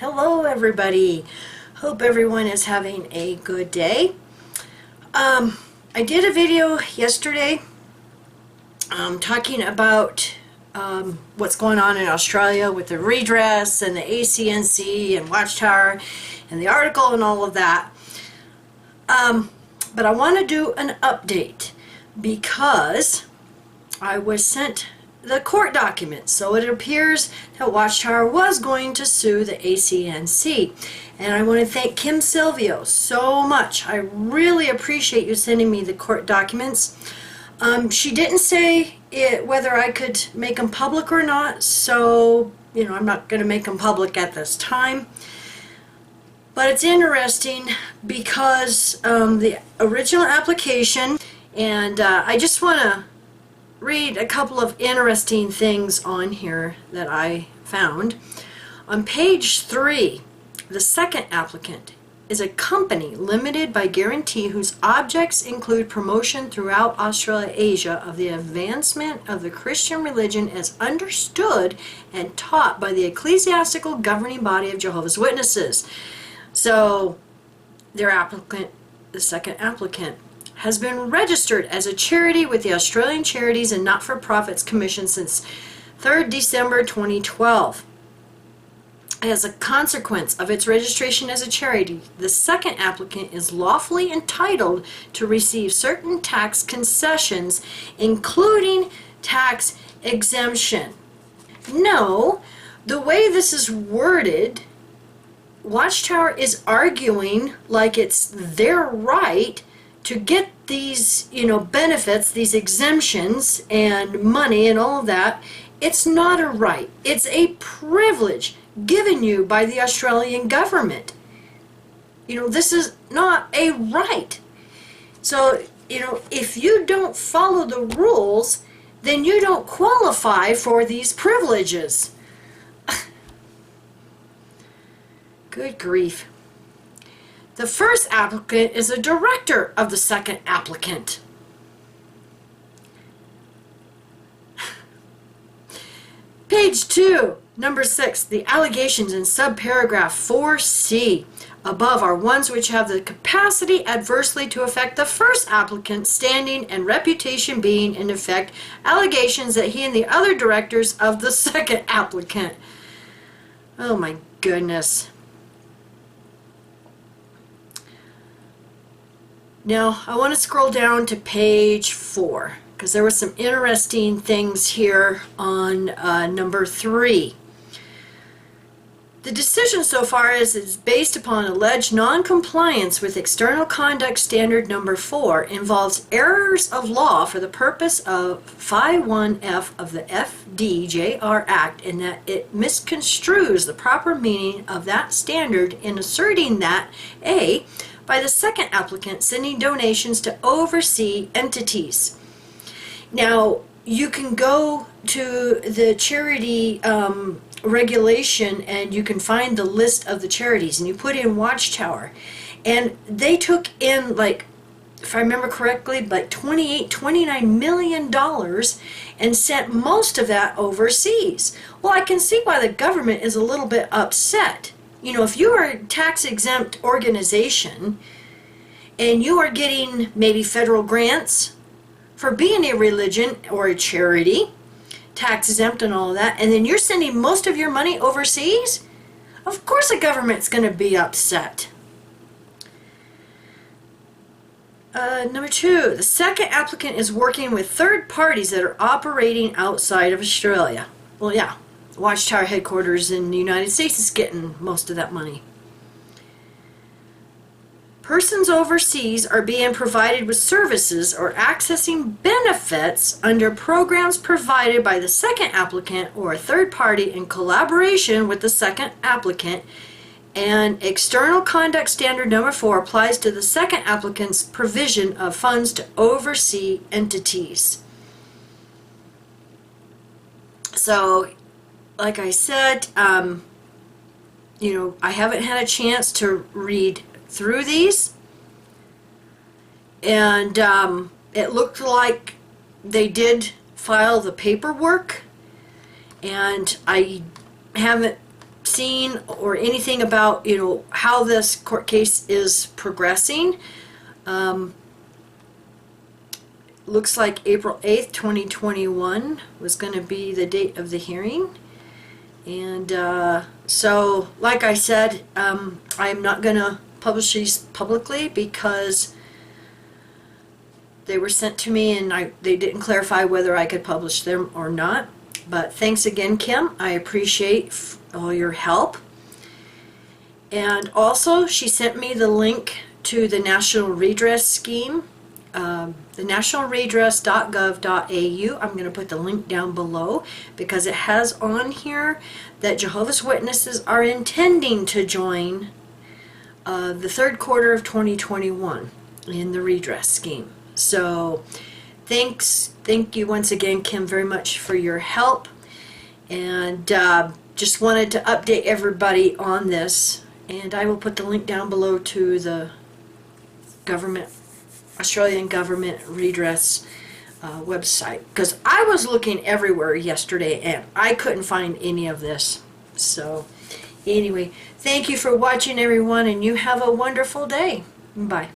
Hello everybody. Hope everyone is having a good day. I did a video yesterday talking about what's going on in Australia with the redress and the ACNC and Watchtower and the article and all of that. But I want to do an update because I was sent the court documents. So it appears that Watchtower was going to sue the ACNC. And I want to thank Kim Silvio so much. I really appreciate you sending me the court documents. She didn't say whether I could make them public or not, so I'm not going to make them public at this time. But it's interesting because the original application, and I just want to read a couple of interesting things on here that I found. On page 3, the second applicant is a company limited by guarantee whose objects include promotion throughout Australasia of the advancement of the Christian religion as understood and taught by the ecclesiastical governing body of Jehovah's Witnesses. So their applicant, the second applicant, has been registered as a charity with the Australian Charities and Not-for-Profits Commission since 3rd December 2012. As a consequence of its registration as a charity, the second applicant is lawfully entitled to receive certain tax concessions, including tax exemption. No, the way this is worded, Watchtower is arguing like it's their right to get these, benefits, these exemptions and money and all of that. It's not a right. It's a privilege given you by the Australian government. This is not a right. So, if you don't follow the rules, then you don't qualify for these privileges. Good grief. The first applicant is a director of the second applicant. Page 2, number 6, the allegations in subparagraph 4C above are ones which have the capacity adversely to affect the first applicant's standing and reputation, being in effect allegations that he and the other directors of the second applicant. Oh my goodness. Now, I want to scroll down to page 4 because there were some interesting things here on number 3. The decision so far is based upon alleged non-compliance with External Conduct Standard number 4 involves errors of law for the purpose of 51F of the FDJR Act, in that it misconstrues the proper meaning of that standard in asserting that A, by the second applicant sending donations to overseas entities. Now, you can go to the charity regulation and you can find the list of the charities, and you put in Watchtower, and they took in, like, if I remember correctly, like $29 million and sent most of that overseas. Well, I can see why the government is a little bit upset. If you are a tax-exempt organization and you are getting maybe federal grants for being a religion or a charity, tax-exempt and all of that, and then you're sending most of your money overseas, of course the government's going to be upset. Number 2, the second applicant is working with third parties that are operating outside of Australia. Well, yeah. Watchtower headquarters in the United States is getting most of that money. Persons overseas are being provided with services or accessing benefits under programs provided by the second applicant or a third party in collaboration with the second applicant, and External Conduct Standard number 4 applies to the second applicant's provision of funds to overseas entities. So, like I said, I haven't had a chance to read through these, and it looked like they did file the paperwork, and I haven't seen or anything about, you know, how this court case is progressing, looks like April 8th, 2021 was going to be the date of the hearing. And so, like I said, I'm not going to publish these publicly because they were sent to me and they didn't clarify whether I could publish them or not. But thanks again, Kim. I appreciate all your help. And also, she sent me the link to the National Redress Scheme, the nationalredress.gov.au. I'm going to put the link down below because it has on here that Jehovah's Witnesses are intending to join the third quarter of 2021 in the redress scheme. So thank you once again, Kim, very much for your help, and just wanted to update everybody on this. And I will put the link down below to the Australian government redress website, because I was looking everywhere yesterday and I couldn't find any of this. So anyway, thank you for watching, everyone, and you have a wonderful day. Bye.